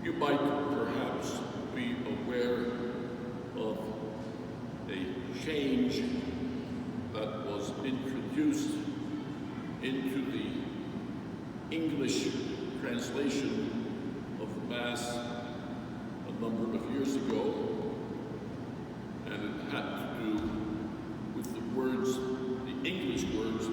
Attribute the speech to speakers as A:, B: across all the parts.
A: You might perhaps be aware of a change that was introduced into the English translation of the Mass a number of years ago, and it had to do with the words, the English words,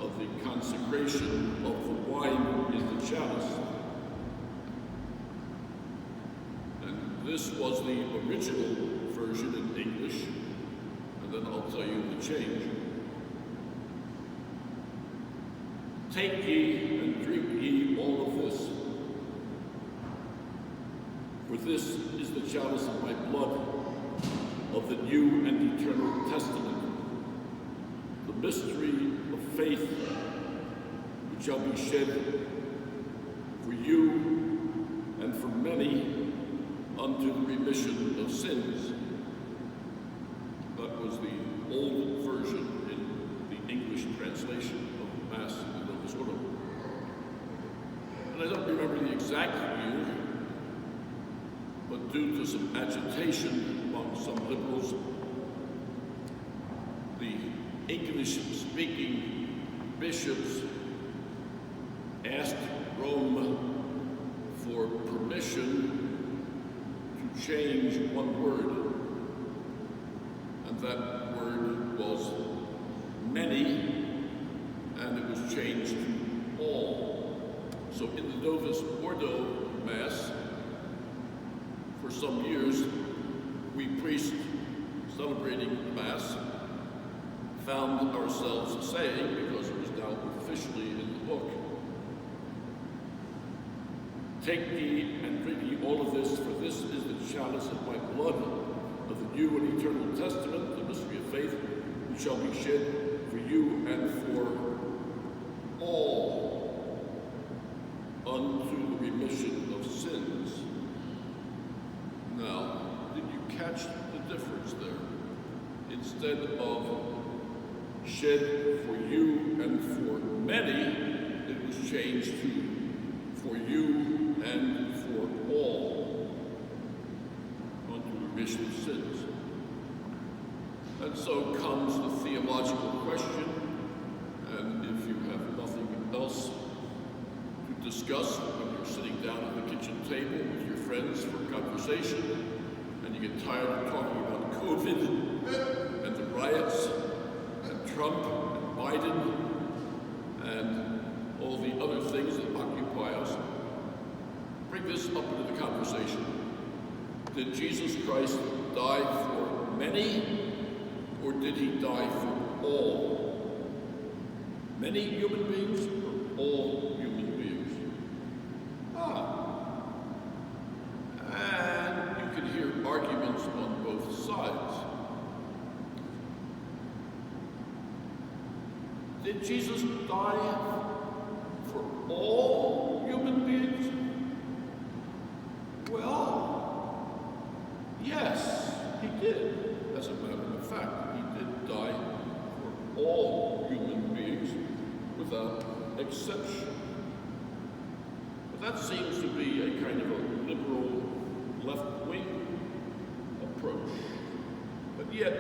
A: of the consecration of the wine in the chalice. And this was the original version in English, and then I'll tell you the change. Take ye and drink ye all of this, for this is the chalice of my blood, of the new and eternal testament, the mystery of faith, which shall be shed for you and for many unto the remission of sins. That was the old version in the English translation of the Mass in Novus Ordo. And I don't remember the exact year, but due to some agitation among some liberals, the English-speaking bishops asked Rome for permission to change one word, and that word was many, and it was changed to all. So in the Novus Ordo Mass, for some years, we priests celebrating the Mass found ourselves saying, because it was now officially in the book, take ye and drink ye all of this, for this is the chalice of my blood, of the new and eternal testament, the mystery of faith, which shall be shed for you and for all unto the remission of sins. Now, did you catch the difference there? Instead of shed for you and for many, it was changed to for you and for all unto the remission of sins. And so comes the theological question, and if you have nothing else to discuss when you're sitting down at the kitchen table with your friends for conversation, and you get tired of talking about COVID and the riots and Trump and Biden and all the other things that occupy us, bring this up into the conversation. Did Jesus Christ die for many, or did he die for all? Many human beings or all human beings? And you can hear arguments on both sides. Did Jesus die for all human beings? Well, yes, he did. As a matter of fact, he did die for all human beings without exception. But that seems to be a kind of a liberal left-wing approach. But yet,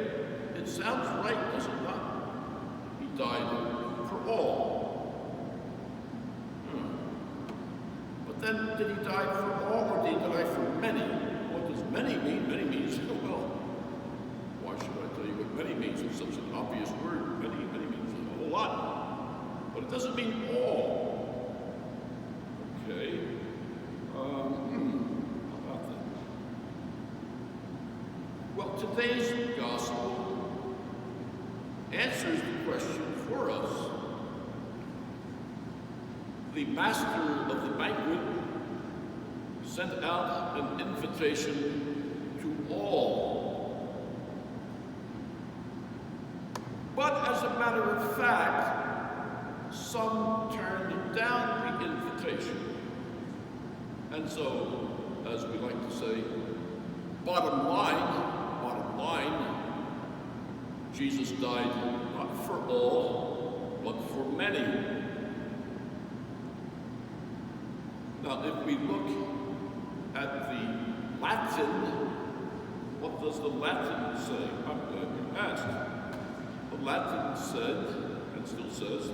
A: it sounds right, does it not? He died for all. But then, did he die for all, or did he die for many? What does many mean? Many means, well, why should I tell you what many means? It's such an obvious word. Many means a whole lot. But it doesn't mean all. Okay. How about that? Well, today's gospel answers the question for us. The master of the banquet sent out an invitation to all. But as a matter of fact, some turned down the invitation. And so, as we like to say, bottom line, Jesus died not for all, but for many. Now, if we look at the Latin, what does the Latin say? I'm glad you asked. The Latin said, and still says,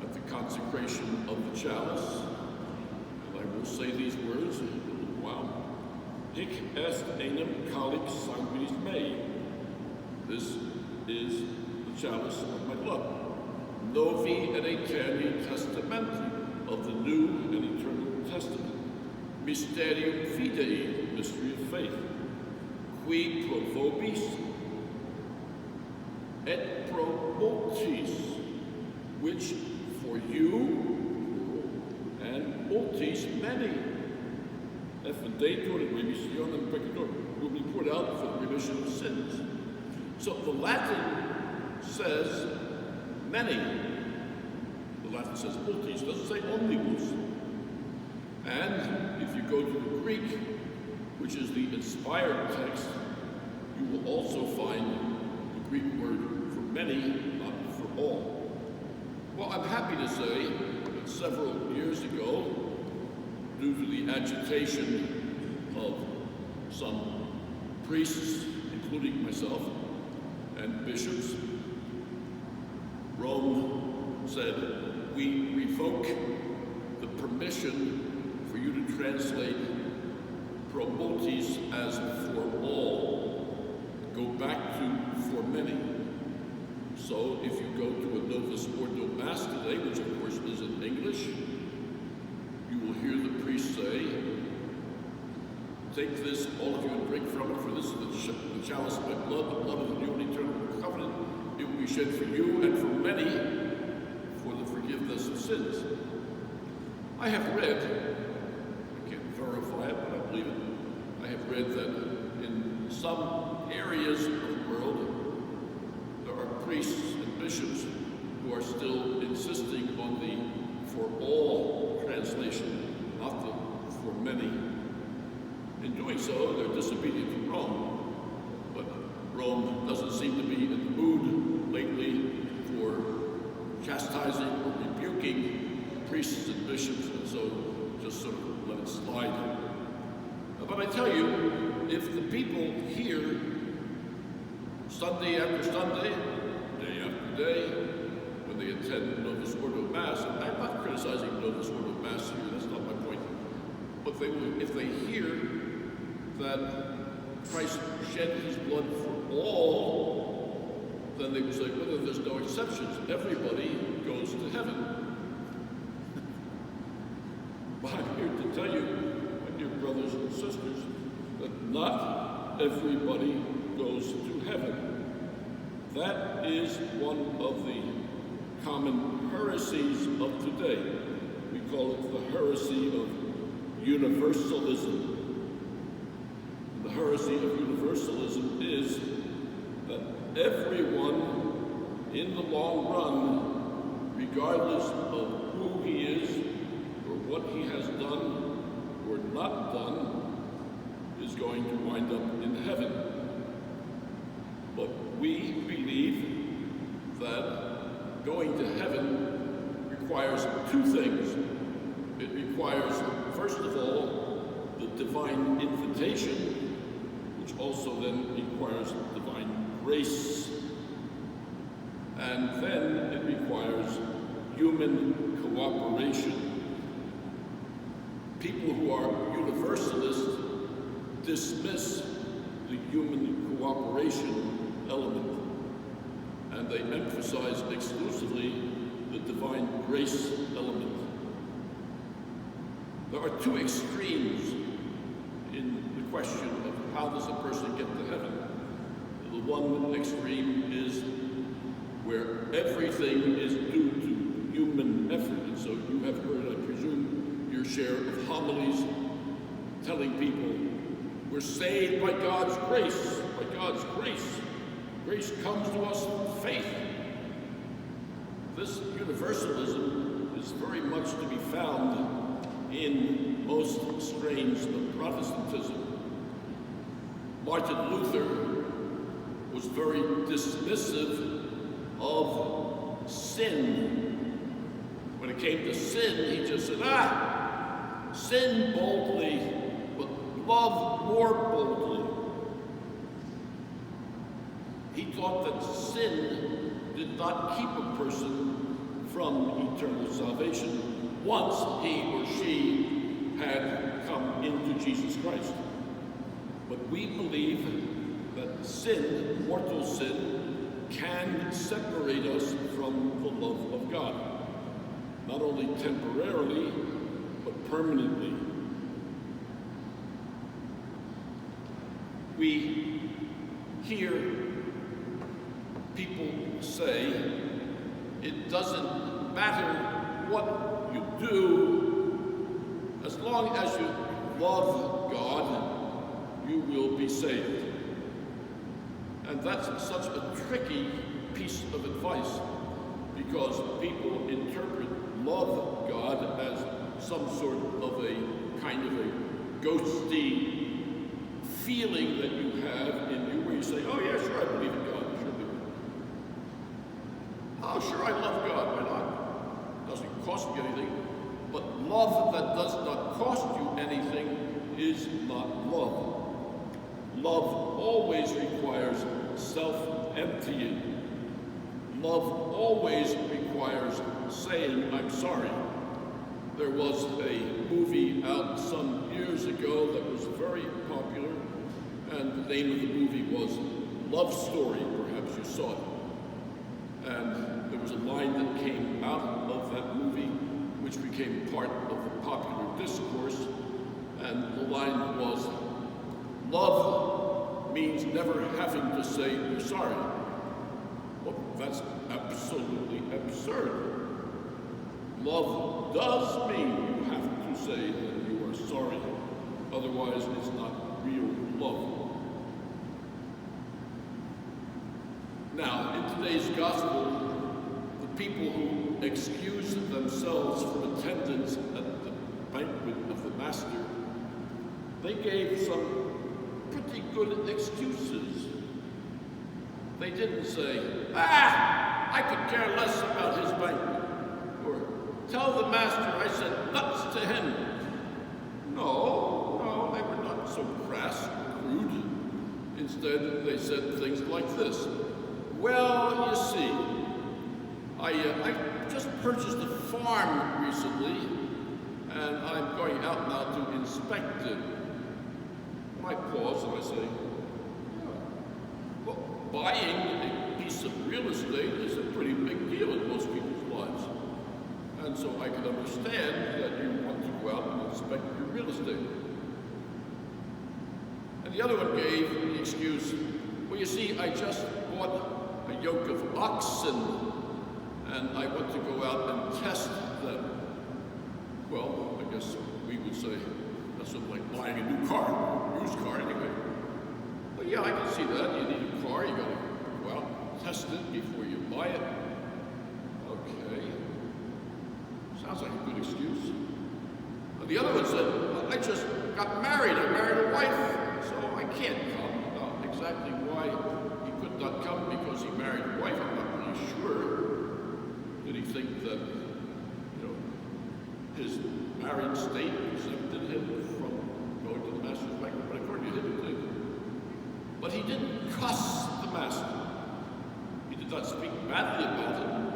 A: at the consecration of the chalice, and I will say these words in a little while, Hic est enim calix sanguinis mei. This is the chalice of my blood. Novi et aeterni testamentum, of the new and eternal testament. Mysterium fidei, mystery of faith. Qui pro vobis et pro multis, which for you and multis many, effundatur et remissionem peccatorum, will be poured out for the remission of sins. So the Latin says many. The Latin says multis, doesn't say omnibus. And if you go to the Greek, which is the inspired text, you will also find the Greek word for many, not for all. Well, I'm happy to say that several years ago, due to the agitation of some priests, including myself, and bishops, Rome said, we revoke the permission for you to translate pro multis as for all. Go back to for many. So if you go to a Novus Ordo Mass today, which of course is in English, you will hear the priest say, take this, all of you, and drink from it, for this is the chalice of my blood, the blood of the new and eternal covenant. It will be shed for you and for many for the forgiveness of sins. I have read, I can't verify it, but I believe it, I have read that in some areas of the world, there are priests and bishops who are still insisting on the for all translation, not the for many. In doing so, they're disobedient to Rome, but Rome doesn't seem to be in the mood lately for chastising or rebuking priests and bishops, and so just sort of let it slide. But I tell you, if the people hear Sunday after Sunday, day after day, when they attend Novus Ordo Mass, and I'm not criticizing Novus Ordo Mass here, that's not my point, but if they hear that Christ shed his blood for all, then they will say, well, there's no exceptions. Everybody goes to heaven. But I'm here to tell you, my dear brothers and sisters, that not everybody goes to heaven. That is one of the common heresies of today. We call it the heresy of universalism. The heresy of universalism is that everyone in the long run, regardless of who he is or what he has done or not done, is going to wind up in heaven. But we believe that going to heaven requires two things. It requires, first of all, the divine invitation, which also then requires divine grace. And then it requires human cooperation. People who are universalists dismiss the human cooperation element, and they emphasize exclusively the divine grace element. There are two extremes in the question of how does a person get to heaven. The one extreme is where everything is due to human effort, and so you have heard, I presume, your share of homilies telling people we're saved by God's grace, by God's grace. Grace comes to us through faith. This universalism is very much to be found in most strains of Protestantism. Martin Luther was very dismissive of sin. When it came to sin, he just said, sin boldly, love more boldly. He taught that sin did not keep a person from eternal salvation once he or she had come into Jesus Christ. But we believe that sin, mortal sin, can separate us from the love of God, not only temporarily, but permanently. We hear people say, it doesn't matter what you do, as long as you love God, you will be saved. And that's such a tricky piece of advice, because people interpret love God as some sort of a kind of a ghosty feeling that you have in you where you say, oh yeah, sure, I believe in God, sure do. Oh sure, I love God, why not? Doesn't cost me anything. But love that does not cost you anything is not love. Love always requires self-emptying. Love always requires saying, I'm sorry. There was a movie out some years ago that was very popular, and the name of the movie was Love Story. Perhaps you saw it. And there was a line that came out of that movie, which became part of the popular discourse, and the line was, love means never having to say you're sorry. Well, that's absolutely absurd. Love does mean you have to say that you are sorry. Otherwise, it's not real love. Now, in today's gospel, the people who excuse themselves from attendance at the banquet of the Master, they gave some pretty good excuses. They didn't say, I could care less about his banquet. Or, tell the Master I said nuts to him. No, they were not so crass and crude. Instead, they said things like this. Well, you see, I just purchased a farm recently, and I'm going out now to inspect it. I pause and I say, well, buying a piece of real estate is a pretty big deal in most people's lives. And so I can understand that you want to go out and inspect your real estate. And the other one gave the excuse, well, you see, I just bought a yoke of oxen, and I want to go out and test them. Well, I guess we would say, that's sort of like buying a new car, used car anyway. Well, yeah, I can see that. You need a car, you gotta go out and test it before you buy it. Okay. Sounds like a good excuse. The other one said, I just got married. I married a wife, so I can't come. Not exactly why he could not come because he married a wife. I'm not really sure. Did he think that, his married state exempted him from going to the Master's banquet? But according to him, it did. But he didn't cuss the Master. He did not speak badly about him.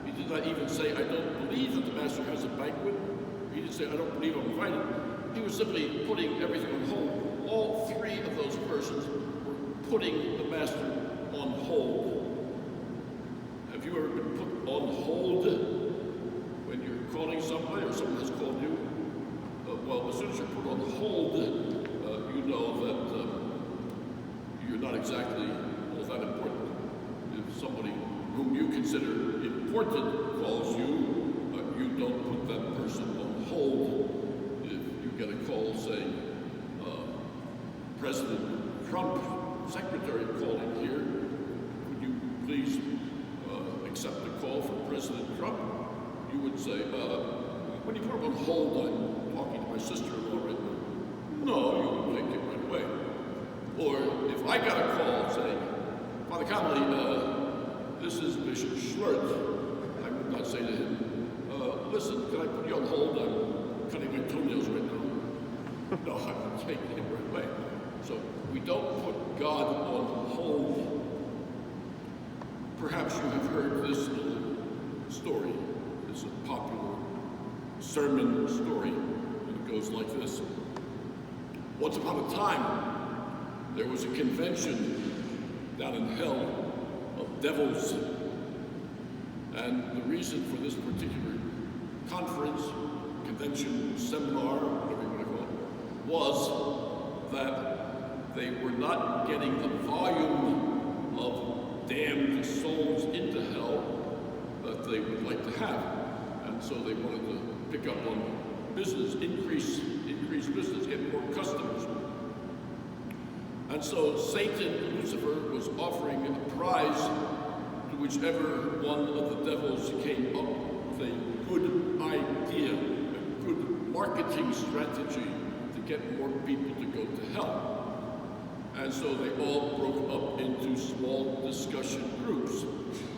A: He did not even say, I don't believe that the Master has a banquet. He didn't say, I don't believe I'm invited. He was simply putting everything on hold. All three of those persons were putting the Master on hold. Have you ever been put on hold when you're calling somebody or someone has called you? Well, as soon as you're put on hold, you know that you're not exactly all that important. If somebody whom you consider important calls you, you don't put that person on hold. If you get a call saying, President Trump, Secretary calling here, would you please accept the call from President Trump? You would say, when you put him on hold, I'm talking to my sister-in-law right now. No, you would take it right away. Or if I got a call saying, Father Connolly, this is Bishop Schlert, I would not say to him, listen, can I put you on hold? I'm cutting my toenails right now. No, I'm taking it right away. So we don't put God on hold. Perhaps you have heard this little story. It's a popular sermon story, and it goes like this. Once upon a time, there was a convention down in hell of devils. And the reason for this particular conference, convention, seminar, whatever you want to call it, was that they were not getting the volume of damned souls into hell that they would like to have. And so they wanted to pick up on business, increase business, get more customers. And so Satan, Lucifer, was offering a prize to whichever one of the devils came up with a good idea, a good marketing strategy to get more people to go to hell. And so they all broke up into small discussion groups.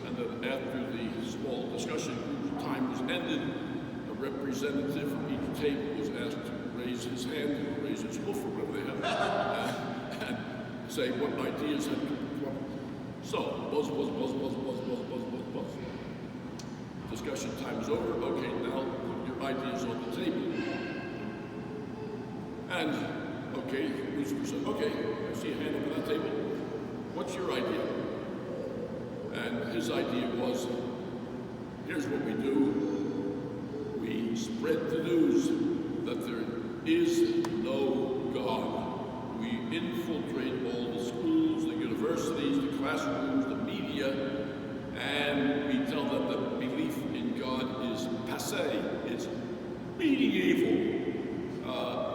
A: And then after the small discussion group time was ended, a representative from each table was asked to raise his hand or raise his hoof or whatever they had, and say what ideas had come up. So, buzz. Discussion time is over. Okay, now put your ideas on the table. And, okay, Lucifer said, okay, I see a hand over that table. What's your idea? And his idea was, here's what we do. We spread the news that there is no God. We infiltrate all the schools, the universities, the classrooms, the media, and we tell them that belief in God is passé. It's medieval.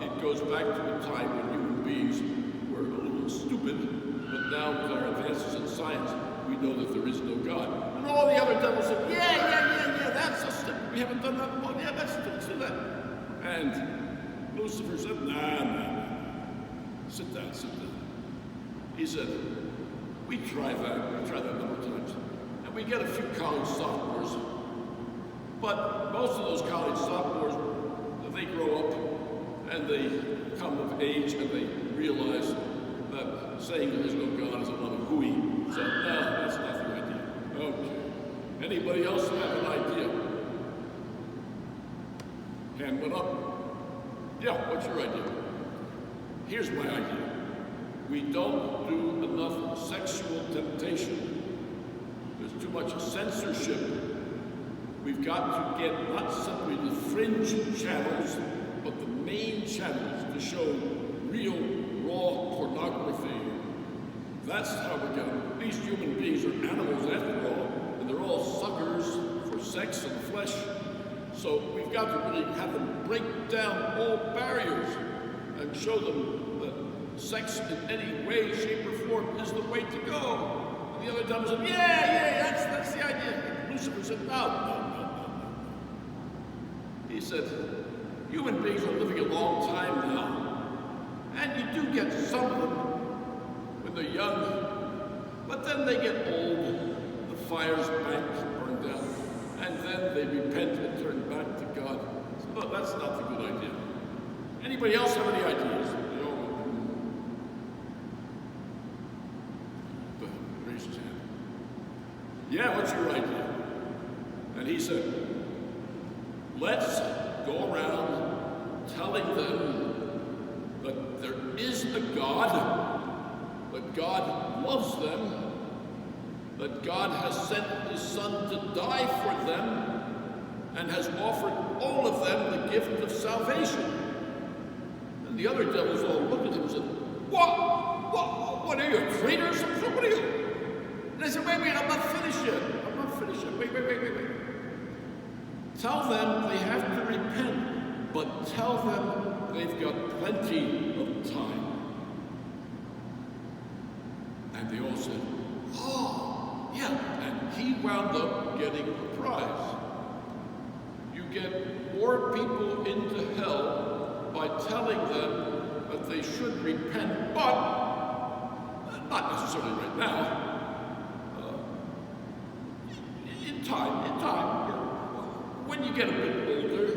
A: It goes back to a time when human beings were a little stupid, but now with our advances in science, we know that there is no God. And all the other devils said, yeah, that's a step. We haven't done that before. Yeah, let's do that. And Lucifer said, nah. Sit down. He said, we tried that a number of times. And we get a few college sophomores. But most of those college sophomores, they grow up and they come of age and they realize that saying there is no God is a lot of hooey. So, no, that's not your idea. Okay. Anybody else have an idea? Hand went up. Yeah, what's your idea? Here's my idea. We don't do enough sexual temptation. There's too much censorship. We've got to get not simply the fringe channels, but the main channels to show real, raw pornography. That's how we're going to. These human beings are animals after all, and they're all suckers for sex and flesh. So we've got to really have them break down all barriers and show them that sex in any way, shape, or form is the way to go. And the other devil said, yeah, that's the idea. And Lucifer said, no. He said, human beings are living a long time now, and you do get some of them when they're young, but then they get old, the fire's banked, burned down, and then they repent and turn back to God. So, no, that's not the good idea. Anybody else have any ideas? Raise his hand. Yeah, what's your idea? And he said, let's go around telling them that there is a God, that God loves them, that God has sent His Son to die for them, and has offered all of them the gift of salvation. And the other devils all looked at him and said, What are you, traitors? What are you? And they said, wait, I'm not finished yet. Wait. Tell them they have to repent, but tell them they've got plenty of time. And they all said, oh, yeah. And he wound up getting a prize. You get more people into hell by telling them that they should repent, but not necessarily right now. In time. When you get a bit older,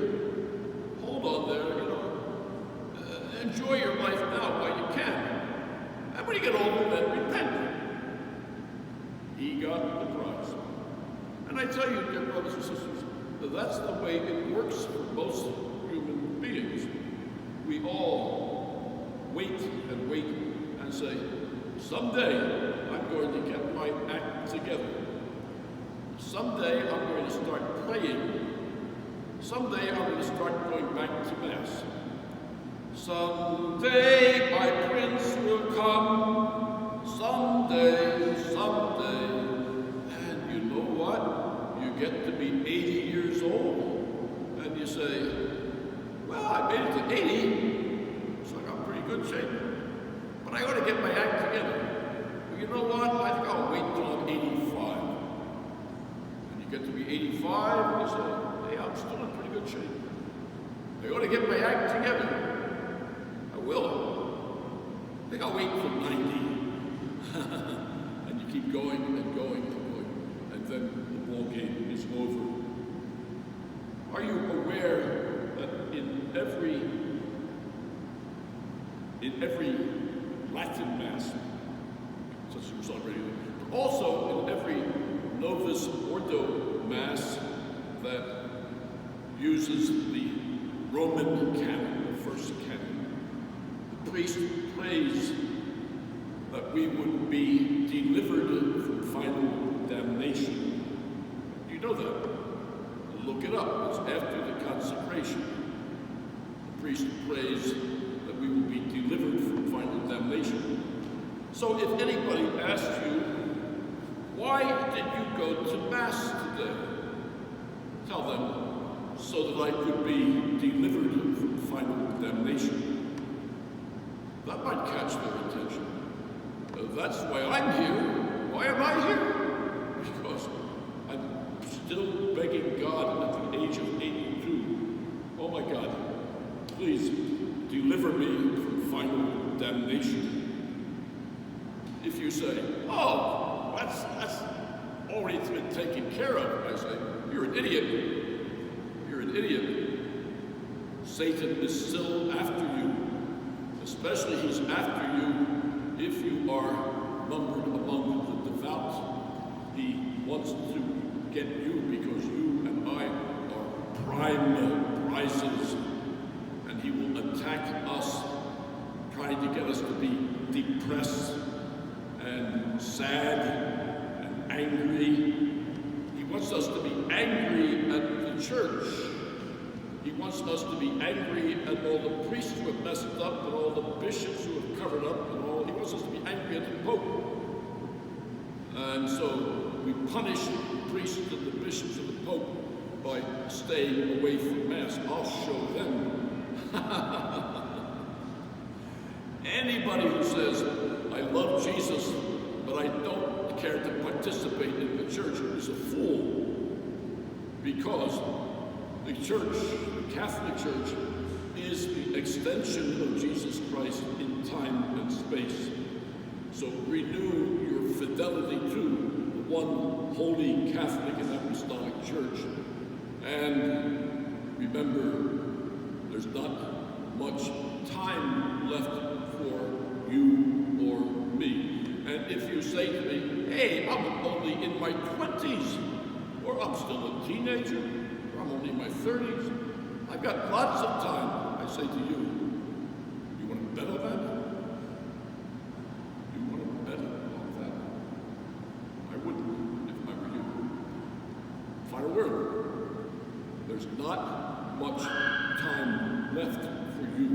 A: hold on there, enjoy your life now while you can. And when you get older, then repent. He got the prize. And I tell you, dear brothers and sisters, that that's the way it works for most human beings. We all wait and wait and say, someday I'm going to get my act together. Someday I'm going to start praying. Someday I'm going to start going back to Mass. Someday my Prince will come. Someday, someday. And you know what? You get to be 80 years old, and you say, well, I made it to 80, so I got in pretty good shape. But I ought to get my act together. Well, you know what? I think I'll wait until I'm 85. And you get to be 85, and you say, hey, I'm still in pretty good shape. I ought to get my act together. I will. I think I'll wait until 90. And you keep going and going and going. And then the ball game is over. Are you aware that in every Latin Mass, such as was already, but also in every Novus Ordo Mass that uses the Roman canon, the first canon, the priest prays that we would be delivered from final damnation. You know that. Look it up. It's after the consecration. The priest prays that we will be delivered from final damnation. So if anybody asks you, why did you go to Mass today? Tell them, so that I could be delivered from final damnation. That might catch their attention. That's why I'm here. Why am I here? Because I'm still begging God at the age of 82, oh my God, please deliver me from final damnation. If you say, oh, that's already been taken care of, I say, you're an idiot. You're an idiot. Satan is still after you. Especially he's after you if you are numbered among the devout. He wants to get you because you and I are prime prizes, and he will attack us, trying to get us to be depressed and sad and angry. He wants us to be angry at the church. He wants us to be angry at all the priests who have messed up and all the bishops who have covered up and all. He wants us to be angry at the Pope. And so we punish the priests and the bishops and the Pope by staying away from Mass. I'll show them. Anybody who says, I love Jesus, but I don't care to participate in the church is a fool. Because the church, the Catholic Church, is the extension of Jesus Christ in time and space. So renew your fidelity to the one holy Catholic and Apostolic Church. And remember, there's not much time left for you or me. And if you say to me, hey, I'm only in my 20s, or I'm still a teenager, or I'm only in my 30s, I've got lots of time, I say to you, you want to bet on that? You want to bet on that? I wouldn't if I were you. Final word. There's not much time left for you